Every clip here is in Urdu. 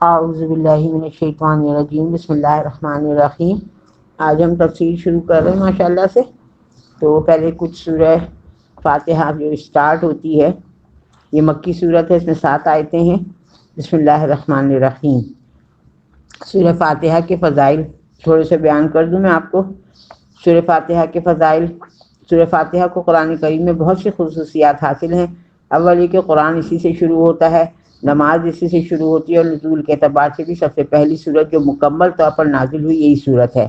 اعوذ باللہ من الشیطان الرجیم، بسم اللہ الرحمن الرحیم۔ آج ہم تفسیر شروع کر رہے ہیں ماشاء اللہ سے۔ تو پہلے کچھ سورہ فاتحہ جو اسٹارٹ ہوتی ہے، یہ مکی صورت ہے، اس میں 7 آیتیں ہیں۔ بسم اللہ الرحمن الرحیم۔ سورہ فاتحہ کے فضائل تھوڑے سے بیان کر دوں میں آپ کو۔ سورہ فاتحہ کے فضائل، سورہ فاتحہ کو قرآن کریم میں بہت سی خصوصیات حاصل ہیں۔ اول یہ کہ قرآن اسی سے شروع ہوتا ہے، نماز اسی سے شروع ہوتی ہے، اور نزول کے اعتبار سے بھی سب سے پہلی سورت جو مکمل طور پر نازل ہوئی یہی سورت ہے۔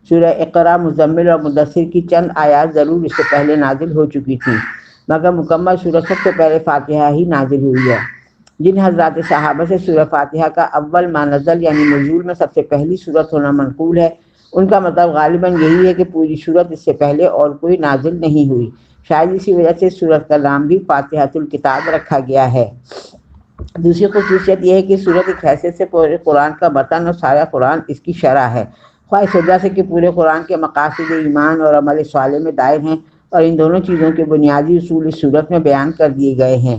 سورہ اقرا، مزمل اور مدثر کی چند آیات ضرور اس سے پہلے نازل ہو چکی تھی، مگر مکمل سورت سب سے پہلے فاتحہ ہی نازل ہوئی ہے۔ جن حضرات صحابہ سے سورہ فاتحہ کا اول ما نزل یعنی نزول میں سب سے پہلی سورت ہونا منقول ہے، ان کا مطلب غالباً یہی ہے کہ پوری سورت اس سے پہلے اور کوئی نازل نہیں ہوئی۔ شاید اسی وجہ سے سورت کا نام بھی فاتحۃ الکتاب رکھا گیا ہے۔ دوسری خصوصیت یہ ہے کہ سورت ایک حیثیت سے پورے قرآن کا متن اور سارا قرآن اس کی شرح ہے، خواہ اس وجہ سے کہ پورے قرآن کے مقاصد ایمان اور عمل صالح میں دائر ہیں، اور ان دونوں چیزوں کے بنیادی اصول اس سورت میں بیان کر دیے گئے ہیں۔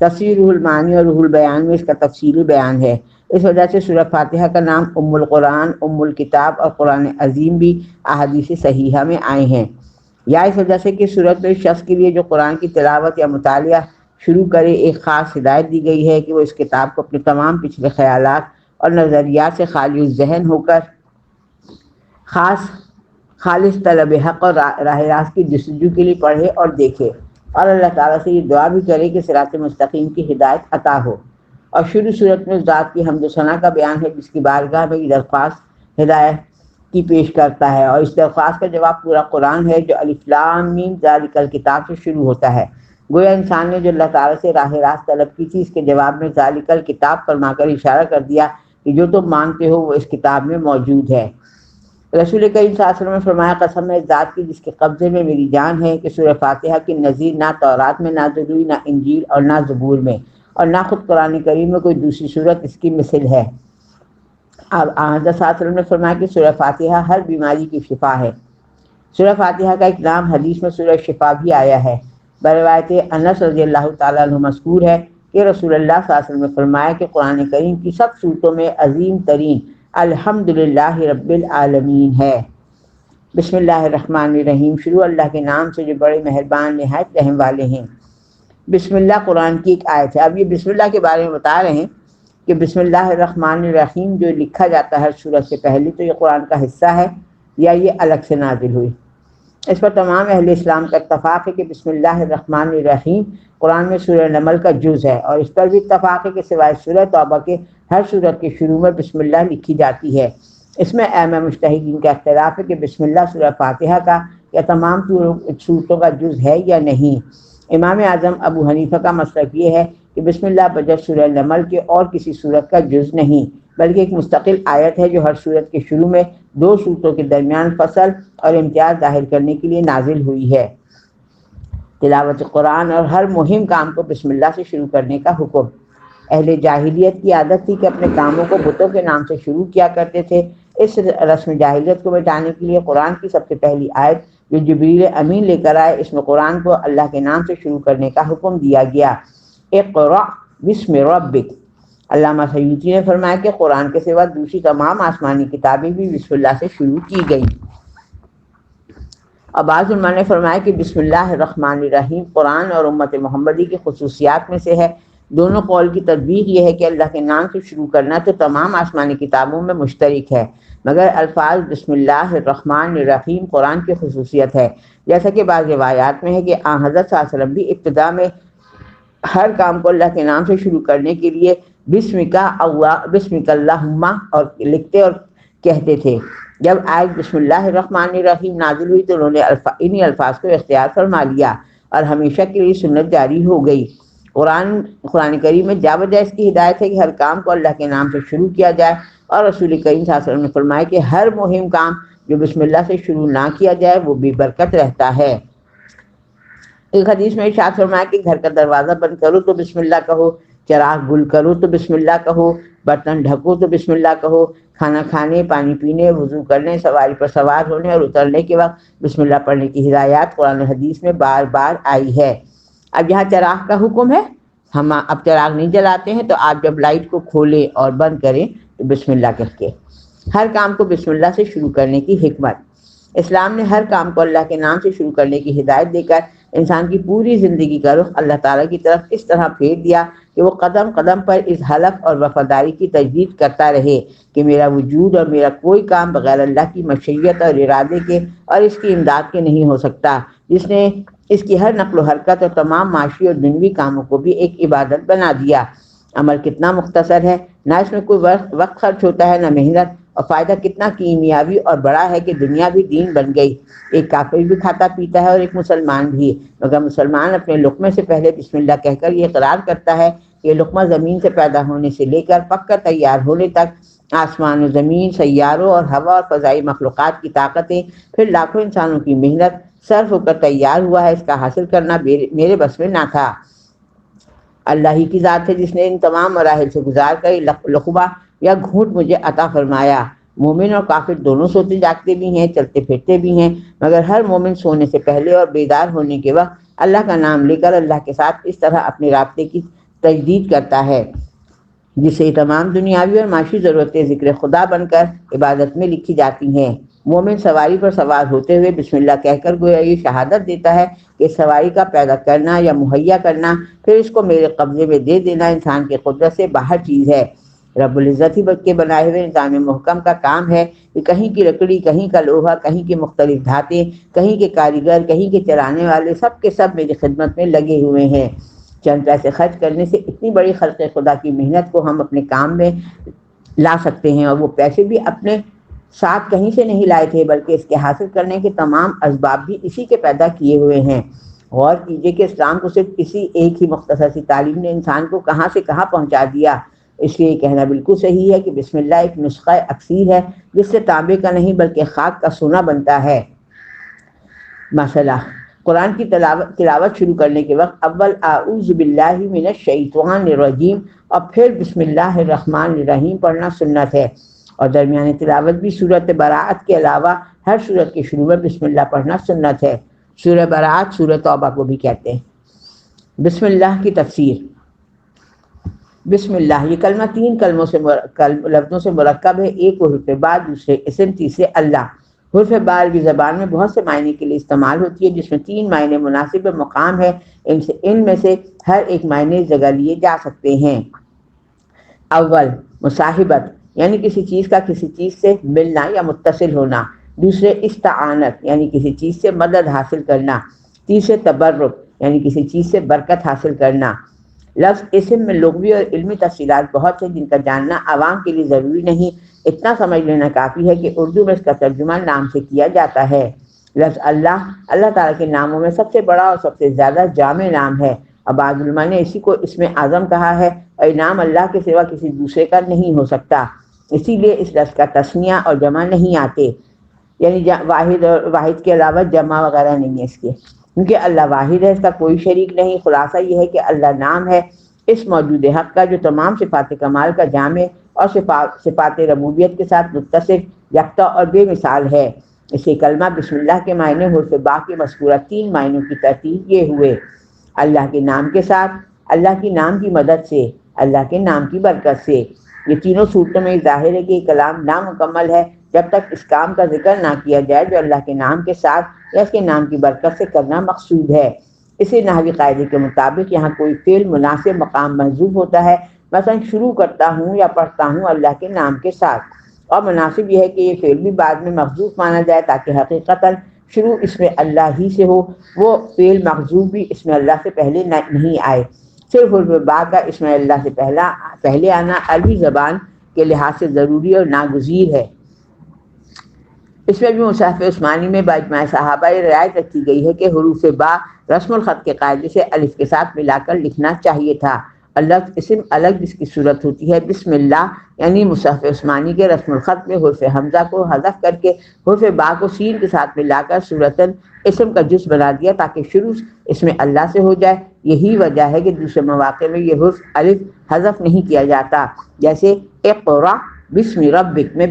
تفسیر روح المعانی اور روح البیان میں اس کا تفصیلی بیان ہے۔ اس وجہ سے سورہ فاتحہ کا نام ام القرآن، ام الکتاب اور قرآن عظیم بھی احادیث صحیحہ میں آئے ہیں، یا اس وجہ سے کہ سورت میں اس شخص کے لیے جو قرآن کی تلاوت یا مطالعہ شروع کرے ایک خاص ہدایت دی گئی ہے کہ وہ اس کتاب کو اپنے تمام پچھلے خیالات اور نظریات سے خالی الذہن ہو کر خالص طلب حق اور راہ راست کی جستجو کے لیے پڑھے اور دیکھے، اور اللہ تعالیٰ سے یہ دعا بھی کرے کہ صراط مستقیم کی ہدایت عطا ہو۔ اور شروع صورت میں ذات کی حمد و ثنا کا بیان ہے، جس کی بارگاہ میں یہ درخواست ہدایت کی پیش کرتا ہے، اور اس درخواست کا جواب پورا قرآن ہے جو الف لام میم ذالک الکتاب سے شروع ہوتا ہے۔ گویا انسان نے جو اللہ تعالیٰ سے راہ راست طلب کی تھی، اس کے جواب میں ذالک الکتاب فرما کر اشارہ کر دیا کہ جو تم مانگتے ہو وہ اس کتاب میں موجود ہے۔ رسول کریم صلی اللہ علیہ وسلم نے فرمایا، قسم ہے ذات کی جس کے قبضے میں میری جان ہے، کہ سورہ فاتحہ کی نظیر نہ تورات میں نازل ہوئی، نہ انجیل اور نہ زبور میں، اور نہ خود قرآن کریم میں کوئی دوسری صورت اس کی مثل ہے۔ اب حضرت صلی اللہ علیہ وسلم نے فرمایا کہ سورہ فاتحہ ہر بیماری کی شفا ہے۔ سورہ فاتحہ کا ایک نام حدیث میں سورہ شفا بھی آیا ہے۔ بروایت انس رضی اللہ تعالیٰ عنہ مذکور ہے کہ رسول اللہ صلی اللہ علیہ وسلم نے فرمایا کہ قرآن کریم کی سب صورتوں میں عظیم ترین الحمدللہ رب العالمین ہے۔ بسم اللہ الرحمن الرحیم، شروع اللہ کے نام سے جو بڑے مہربان نہایت رحم والے ہیں۔ بسم اللہ قرآن کی ایک آیت ہے۔ اب یہ بسم اللہ کے بارے میں بتا رہے ہیں کہ بسم اللہ الرحمن الرحیم جو لکھا جاتا ہے ہر سورت سے پہلے، تو یہ قرآن کا حصہ ہے یا یہ الگ سے نازل ہوئی؟ اس پر تمام اہل اسلام کا اتفاق ہے کہ بسم اللہ الرحمن الرحیم قرآن میں سورہ نمل کا جز ہے، اور اس پر بھی اتفاق ہے کہ سوائے سورہ توبہ کے ہر سورت کے شروع میں بسم اللہ لکھی جاتی ہے۔ اس میں ائمہ مجتہدین کا اختلاف ہے کہ بسم اللہ سورہ فاتحہ کا یا تمام صورتوں کا جز ہے یا نہیں۔ امام اعظم ابو حنیفہ کا مسلک یہ ہے کہ بسم اللہ بجز سورہ نمل کے اور کسی صورت کا جز نہیں، بلکہ ایک مستقل آیت ہے جو ہر صورت کے شروع میں 2 صورتوں کے درمیان فصل اور امتیاز ظاہر کرنے کے لیے نازل ہوئی ہے۔ تلاوت قرآن اور ہر مہم کام کو بسم اللہ سے شروع کرنے کا حکم۔ اہل جاہلیت کی عادت تھی کہ اپنے کاموں کو بتوں کے نام سے شروع کیا کرتے تھے۔ اس رسم جاہلیت کو مٹانے کے لیے قرآن کی سب سے پہلی آیت جو جبریل امین لے کر آئے، اس میں قرآن کو اللہ کے نام سے شروع کرنے کا حکم دیا گیا۔ اقرأ بسم ربک۔ علامہ سیوطی نے فرمایا کہ قرآن کے سوا دوسری تمام آسمانی کتابیں بھی بسم اللہ سے شروع کی گئیں۔ اور بعض علماء نے فرمایا کہ بسم اللہ الرحمن الرحیم قرآن اور امت محمدی کی خصوصیات میں سے ہے۔ دونوں قول کی تطبیق یہ ہے کہ اللہ کے نام سے شروع کرنا تو تمام آسمانی کتابوں میں مشترک ہے، مگر الفاظ بسم اللہ الرحمن الرحیم قرآن کی خصوصیت ہے، جیسا کہ بعض روایات میں ہے کہ آن حضرت صلی اللہ علیہ وسلم بھی ابتدا میں ہر کام کو اللہ کے نام سے شروع کرنے کے لیے بسمک اللہم اور لکھتے اور کہتے تھے۔ جب آیت بسم اللہ الرحمن الرحیم نازل ہوئی تو انہوں نے انہی الفاظ کو اختیار فرما لیا اور ہمیشہ کے لیے سنت جاری ہو گئی۔ قرآن کریم میں جا بجا اس کی ہدایت ہے کہ ہر کام کو اللہ کے نام سے شروع کیا جائے، اور رسول کریم صلی اللہ علیہ وسلم نے فرمایا کہ ہر مہم کام جو بسم اللہ سے شروع نہ کیا جائے وہ بے برکت رہتا ہے۔ ایک حدیث میں ارشاد فرمایا کہ گھر کا دروازہ بند کرو تو بسم اللہ کہو، چراغ گل کرو تو بسم اللہ کہو، برتن ڈھکو تو بسم اللہ کہو، کھانا کھانے، پانی پینے، وضو کرنے، سواری پر سوار ہونے اور اترنے کے وقت بسم اللہ پڑھنے کی ہدایات قرآن و حدیث میں بار بار آئی ہے۔ اب یہاں چراغ کا حکم ہے ہم اب چراغ نہیں جلاتے ہیں تو آپ جب لائٹ کو کھولیں اور بند کریں تو بسم اللہ کہہ کے۔ ہر کام کو بسم اللہ سے شروع کرنے کی حکمت۔ اسلام نے ہر کام کو اللہ کے نام سے شروع کرنے کی ہدایت دے کر انسان کی پوری زندگی کا رخ اللہ تعالیٰ کی طرف اس طرح پھیر دیا کہ وہ قدم قدم پر اس حلف اور وفاداری کی تجدید کرتا رہے کہ میرا وجود اور میرا کوئی کام بغیر اللہ کی مشیت اور ارادے کے اور اس کی امداد کے نہیں ہو سکتا، جس نے اس کی ہر نقل و حرکت اور تمام معاشی اور دنوی کاموں کو بھی ایک عبادت بنا دیا۔ عمل کتنا مختصر ہے، نہ اس میں کوئی وقت خرچ ہوتا ہے نہ محنت، اور فائدہ کتنا کیمیاوی اور بڑا ہے کہ دنیا بھی دین بن گئی۔ ایک کافر بھی کھاتا پیتا ہے اور ایک مسلمان بھی، مگر مسلمان اپنے لقمے سے پہلے بسم اللہ کہہ کر یہ اقرار کرتا ہے کہ لقمہ زمین سے پیدا ہونے سے لے کر پک کر تیار ہونے تک آسمان و زمین، سیاروں اور ہوا اور فضائی مخلوقات کی طاقتیں، پھر لاکھوں انسانوں کی محنت صرف ہو کر تیار ہوا ہے، اس کا حاصل کرنا میرے بس میں نہ تھا۔ اللہ ہی کی ذات ہے جس نے ان تمام مراحل سے گزار کر لقبہ یا گھونٹ مجھے عطا فرمایا۔ مومن اور کافر دونوں سوتے جاگتے بھی ہیں، چلتے پھرتے بھی ہیں، مگر ہر مومن سونے سے پہلے اور بیدار ہونے کے وقت اللہ کا نام لے کر اللہ کے ساتھ اس طرح اپنے رابطے کی تجدید کرتا ہے جس سے تمام دنیاوی اور معاشی ضرورتیں ذکر خدا بن کر عبادت میں لکھی جاتی ہیں۔ مومن سواری پر سوار ہوتے ہوئے بسم اللہ کہہ کر گویا یہ شہادت دیتا ہے کہ سواری کا پیدا کرنا یا مہیا کرنا، پھر اس کو میرے قبضے میں دے دینا انسان کی قدرت سے باہر چیز ہے۔ رب العزت ہی کے بنائے ہوئے نظام محکم کا کام ہے کہ کہیں کی لکڑی، کہیں کا لوہا، کہیں کی مختلف دھاتیں، کہیں کے کاریگر، کہیں کے چلانے والے، سب کے سب میری خدمت میں لگے ہوئے ہیں۔ چند پیسے خرچ کرنے سے اتنی بڑی خلق خدا کی محنت کو ہم اپنے کام میں لا سکتے ہیں، اور وہ پیسے بھی اپنے ساتھ کہیں سے نہیں لائے تھے بلکہ اس کے حاصل کرنے کے تمام اسباب بھی اسی کے پیدا کیے ہوئے ہیں۔ غور کیجئے کہ اسلام کو صرف کسی ایک ہی مختصر سی تعلیم نے انسان کو کہاں سے کہاں پہنچا دیا۔ اس لیے یہ کہنا بالکل صحیح ہے کہ بسم اللہ ایک نسخہ اکسیر ہے جس سے تانبے کا نہیں بلکہ خاک کا سونا بنتا ہے۔ مسئلہ: قرآن کی تلاوت شروع کرنے کے وقت اول اعوذ باللہ من الشیطان الرجیم اور پھر بسم اللہ الرحمن الرحیم پڑھنا سنت ہے، اور درمیان تلاوت بھی سورۃ براءت کے علاوہ ہر سورت کے شروع میں بسم اللہ پڑھنا سنت ہے۔ سورہ براءت سورہ توبہ کو بھی کہتے ہیں۔ بسم اللہ کی تفسیر: بسم اللہ یہ کلمہ تین لفظوں سے مرکب ہے، ایک حرف با، دوسرے اسم، تیسرے اللہ۔ حرف با عربی زبان میں بہت سے معنی کے لیے استعمال ہوتی ہے جس میں تین معنی مناسب مقام ہے، ان میں سے ہر ایک معنی جگہ لیے جا سکتے ہیں۔ اول مصاحبت یعنی کسی چیز کا کسی چیز سے ملنا یا متصل ہونا، دوسرے استعانت یعنی کسی چیز سے مدد حاصل کرنا، تیسرے تبرک یعنی کسی چیز سے برکت حاصل کرنا۔ لفظ اسم میں لغوی اور علمی تفصیلات بہت سے جن کا جاننا عوام کے لیے ضروری نہیں، اتنا سمجھ لینا کافی ہے کہ اردو میں اس کا ترجمہ نام سے کیا جاتا ہے۔ لفظ اللہ تعالیٰ کے ناموں میں سب سے بڑا اور سب سے زیادہ جامع نام ہے، اور بعض علماء نے اسی کو اسم اعظم کہا ہے، اور نام اللہ کے سوا کسی دوسرے کا نہیں ہو سکتا، اسی لیے اس لفظ کا تثنیہ اور جمع نہیں آتے، یعنی واحد کے علاوہ جمع وغیرہ نہیں ہے اس کے، کیونکہ اللہ واحد ہے، اس کا کوئی شریک نہیں۔ خلاصہ یہ ہے کہ اللہ نام ہے اس موجود حق کا جو تمام صفات کمال کا جامع اور صفات ربوبیت کے ساتھ متصف، یکتا اور بے مثال ہے۔ اسی کلمہ بسم اللہ کے معنی حرف با کے مذکورہ تین معنوں کی ترتیب یہ ہوئے: اللہ کے نام کے ساتھ، اللہ کی نام کی مدد سے، اللہ کے نام کی برکت سے۔ یہ تینوں صورتوں میں ظاہر ہے کہ یہ کلام نامکمل ہے جب تک اس کام کا ذکر نہ کیا جائے جو اللہ کے نام کے ساتھ یا اس کے نام کی برکت سے کرنا مقصود ہے۔ اسی نحوی قاعدے کے مطابق یہاں کوئی فعل مناسب مقام محذوف ہوتا ہے، مثلا شروع کرتا ہوں یا پڑھتا ہوں اللہ کے نام کے ساتھ، اور مناسب یہ ہے کہ یہ فعل بھی بعد میں محذوف مانا جائے تاکہ حقیقتاً شروع اس میں اللہ ہی سے ہو، وہ فعل محذوف بھی اس میں اللہ سے پہلے نہیں آئے۔ صرف حرف با کا اس میں اللہ سے پہلے آنا عربی زبان کے لحاظ سے ضروری اور ناگزیر ہے۔ اس میں بھی مصحف عثمانی میں باجماع صحابہ رعایت رکھی گئی ہے کہ حروف با رسم الخط کے قاعدے سے الف کے ساتھ ملا کر لکھنا چاہیے تھا، اور لفظ اسم الگ جس کی صورت ہوتی ہے بسم اللہ، یعنی مصحف عثمانی کے رسم الخط میں حرف حمزہ کو حذف کر کے حرف با کو سین کے ساتھ ملا کر صورتاً اسم کا جز بنا دیا تاکہ شروع اس میں اللہ سے ہو جائے۔ یہی وجہ ہے کہ دوسرے مواقع میں یہ حرف الف حذف نہیں کیا جاتا، جیسے اقرا بسم ربک میں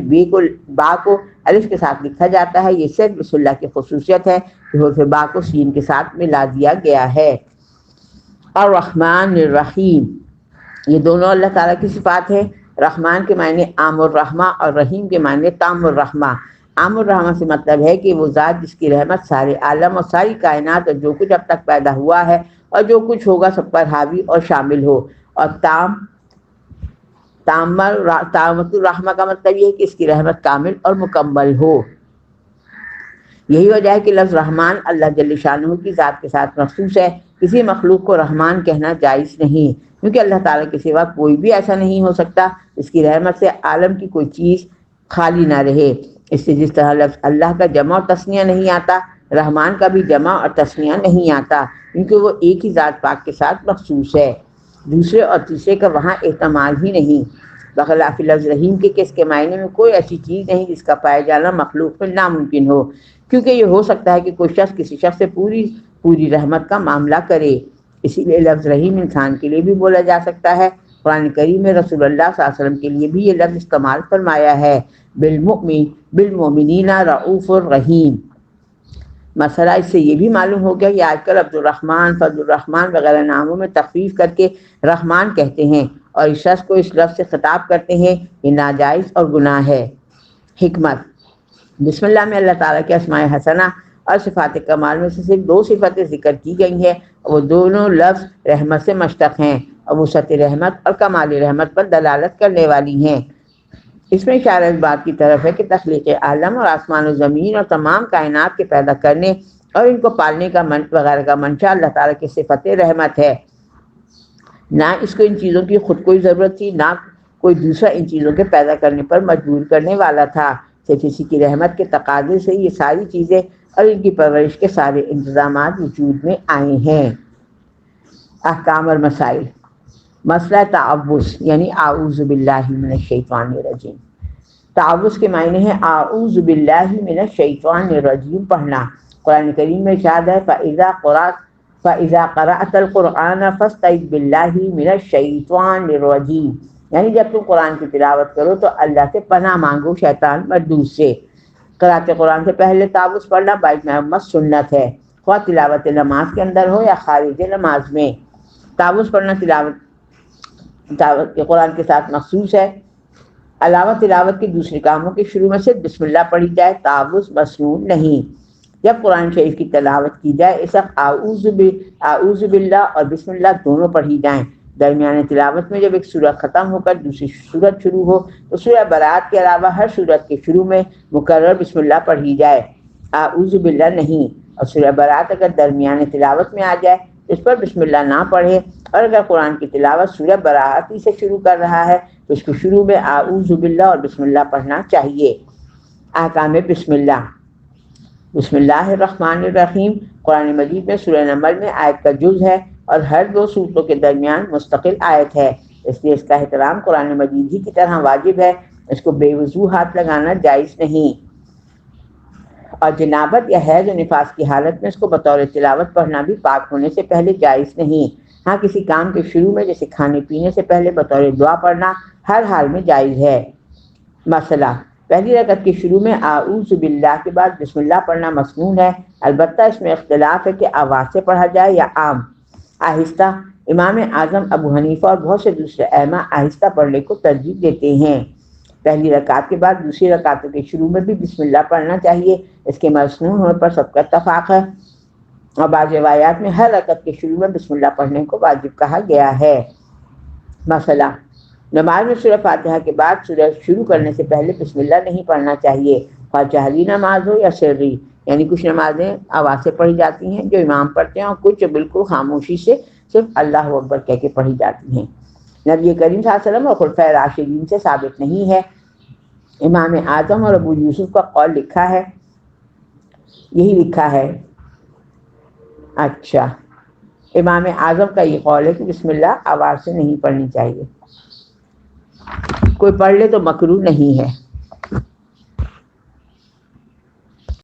با کو الف کے ساتھ لکھا جاتا ہے۔ یہ صرف بسم اللہ کی خصوصیت ہے کہ حرف با کو سین کے ساتھ ملا دیا گیا ہے۔ الرحمن الرحیم، یہ دونوں اللہ تعالیٰ کی صفات ہیں۔ رحمان کے معنی عام الرحمہ اور رحیم کے معنی تام الرحمہ۔ عام الرحمہ سے مطلب ہے کہ وہ ذات جس کی رحمت سارے عالم اور ساری کائنات اور جو کچھ اب تک پیدا ہوا ہے اور جو کچھ ہوگا سب پر حاوی اور شامل ہو۔ اور تامت الرحمہ کا مطلب یہ ہے کہ اس کی رحمت کامل اور مکمل ہو۔ یہی وجہ ہے کہ لفظ رحمان اللہ جل شانہ کی ذات کے ساتھ مخصوص ہے۔ کسی مخلوق کو رحمان کہنا جائز نہیں، کیونکہ اللہ تعالیٰ کے سوا کوئی بھی ایسا نہیں ہو سکتا اس کی رحمت سے عالم کی کوئی چیز خالی نہ رہے۔ اس سے جس طرح لفظ اللہ کا جمع اور تثنیہ نہیں آتا، رحمان کا بھی جمع اور تثنیہ نہیں آتا، کیونکہ وہ ایک ہی ذات پاک کے ساتھ مخصوص ہے، دوسرے اور تیسرے کا وہاں احتمال ہی نہیں۔ بخلاف لفظ رحیم کے کہ اس کے معنی میں کوئی ایسی چیز نہیں جس کا پایا جانا مخلوق میں ناممکن ہو، کیونکہ یہ ہو سکتا ہے کہ کوئی شخص کسی شخص سے پوری رحمت کا معاملہ کرے۔ اسی لیے لفظ رحیم انسان کے لیے بھی بولا جا سکتا ہے۔ قرآن کریم میں رسول اللہ صلی اللہ علیہ وسلم کے لیے بھی یہ لفظ استعمال فرمایا ہے، بالمؤمنین رؤوف الرحیم۔ مسئلہ اس سے یہ بھی معلوم ہو گیا کہ آج کل عبد الرحمن، فضل الرحمن وغیرہ ناموں میں تخفیف کر کے رحمان کہتے ہیں اور اس شخص کو اس لفظ سے خطاب کرتے ہیں، یہ ناجائز اور گناہ ہے۔ حکمت: بسم اللہ میں اللہ تعالیٰ کے اسماء حسنہ اور صفات کمال میں سے صرف 2 صفتیں ذکر کی گئی ہیں، اور وہ دونوں لفظ رحمت سے مشتق ہیں اور وسعت رحمت اور کمال رحمت پر دلالت کرنے والی ہیں۔ اس میں اشارہ اس بات کی طرف ہے کہ تخلیق عالم اور آسمان و زمین اور تمام کائنات کے پیدا کرنے اور ان کو پالنے کا وغیرہ کا منشا اللہ تعالیٰ کی صفت رحمت ہے۔ نہ اس کو ان چیزوں کی خود کوئی ضرورت تھی، نہ کوئی دوسرا ان چیزوں کے پیدا کرنے پر مجبور کرنے والا تھا، صرف اسی کی رحمت کے تقاضے سے یہ ساری چیزیں اور ان کی پرورش کے سارے انتظامات وجود میں آئے ہیں۔ احکام اور مسائل: مسئلہ تعوذ یعنی اعوذ باللہ من الشیطان الرجیم۔ تعوذ کے معنی ہے اعوذ باللہ من الشیطان الرجیم پڑھنا۔ قرآن کریم میں ارشاد ہے فَإِذَا قَرَأْتَ الْقُرْآنَ فَاسْتَعِذْ بِاللَّهِ مِنَ الشَّيْطَانِ الرَّجِيمِ، یعنی جب تم قرآن کی تلاوت کرو تو اللہ سے پناہ مانگو شیطان مردود سے۔ قرأت قرآن سے پہلے تعوذ پڑھنا باجماع امت سنت ہے، خواہ تلاوت نماز کے اندر ہو یا خارج نماز میں۔ تعوذ پڑھنا تلاوت کے قرآن کے ساتھ مخصوص ہے، علاوہ تلاوت کے دوسرے کاموں کے شروع میں صرف بسم اللہ پڑھی جائے، تعوذ مسنون نہیں۔ جب قرآن شریف کی تلاوت کی جائے اس وقت اعوذ باللہ اور بسم اللہ دونوں پڑھی جائیں۔ درمیان تلاوت میں جب ایک سورت ختم ہو کر دوسری سورت شروع ہو تو سورہ برات کے علاوہ ہر سورت کے شروع میں مکرر بسم اللہ پڑھی جائے، اعوذ باللہ نہیں۔ اور سورہ برات اگر درمیان تلاوت میں آ جائے اس پر بسم اللہ نہ پڑھے، اور اگر قرآن کی تلاوت سورہ برات ہی سے شروع کر رہا ہے تو اس کے شروع میں اعوذ باللہ اور بسم اللہ پڑھنا چاہیے۔ احکام بسم اللہ: بسم اللہ الرحمن الرحیم قرآن مجید میں سورہ نمل میں آیت کا جز ہے اور ہر 2 سورتوں کے درمیان مستقل آیت ہے، اس لیے اس کا احترام قرآن مجید ہی کی طرح واجب ہے، اس کو بے وضو ہاتھ لگانا جائز نہیں۔ اور جنابت یا حیض و نفاس کی حالت میں اس کو بطور تلاوت پڑھنا بھی پاک ہونے سے پہلے جائز نہیں۔ ہاں کسی کام کے شروع میں جیسے کھانے پینے سے پہلے بطور دعا پڑھنا ہر حال میں جائز ہے۔ مسئلہ: پہلی رکعت کے شروع میں اعوذ باللہ کے بعد بسم اللہ پڑھنا مسنون ہے، البتہ اس میں اختلاف ہے کہ آواز سے پڑھا جائے یا عام آہستہ۔ امام اعظم ابو حنیفہ اور بہت سے دوسرے ائمہ آہستہ پڑھنے کو ترجیح دیتے ہیں۔ پہلی رکعت کے بعد دوسری رکعتوں کے شروع میں بھی بسم اللہ پڑھنا چاہیے، اس کے مسنون ہونے پر سب کا اتفاق ہے، اور بعض روایات میں ہر رکعت کے شروع میں بسم اللہ پڑھنے کو واجب کہا گیا ہے۔ مسئلہ: نماز میں سورہ فاتحہ کے بعد سورہ شروع کرنے سے پہلے بسم اللہ نہیں پڑھنا چاہیے، خواہ جہری نماز ہو یا سری، یعنی کچھ نمازیں آواز سے پڑھی جاتی ہیں جو امام پڑھتے ہیں، اور کچھ بالکل خاموشی سے صرف اللہ اکبر کہہ کے پڑھی جاتی ہیں۔ نبی کریم صلی اللہ علیہ وسلم اور خلفائے راشدین سے ثابت نہیں ہے۔ امام اعظم اور ابو یوسف کا قول لکھا ہے، یہی لکھا ہے۔ اچھا، امام اعظم کا یہ قول ہے کہ بسم اللہ آواز سے نہیں پڑھنی چاہیے، کوئی پڑھ لے تو مکروہ نہیں ہے۔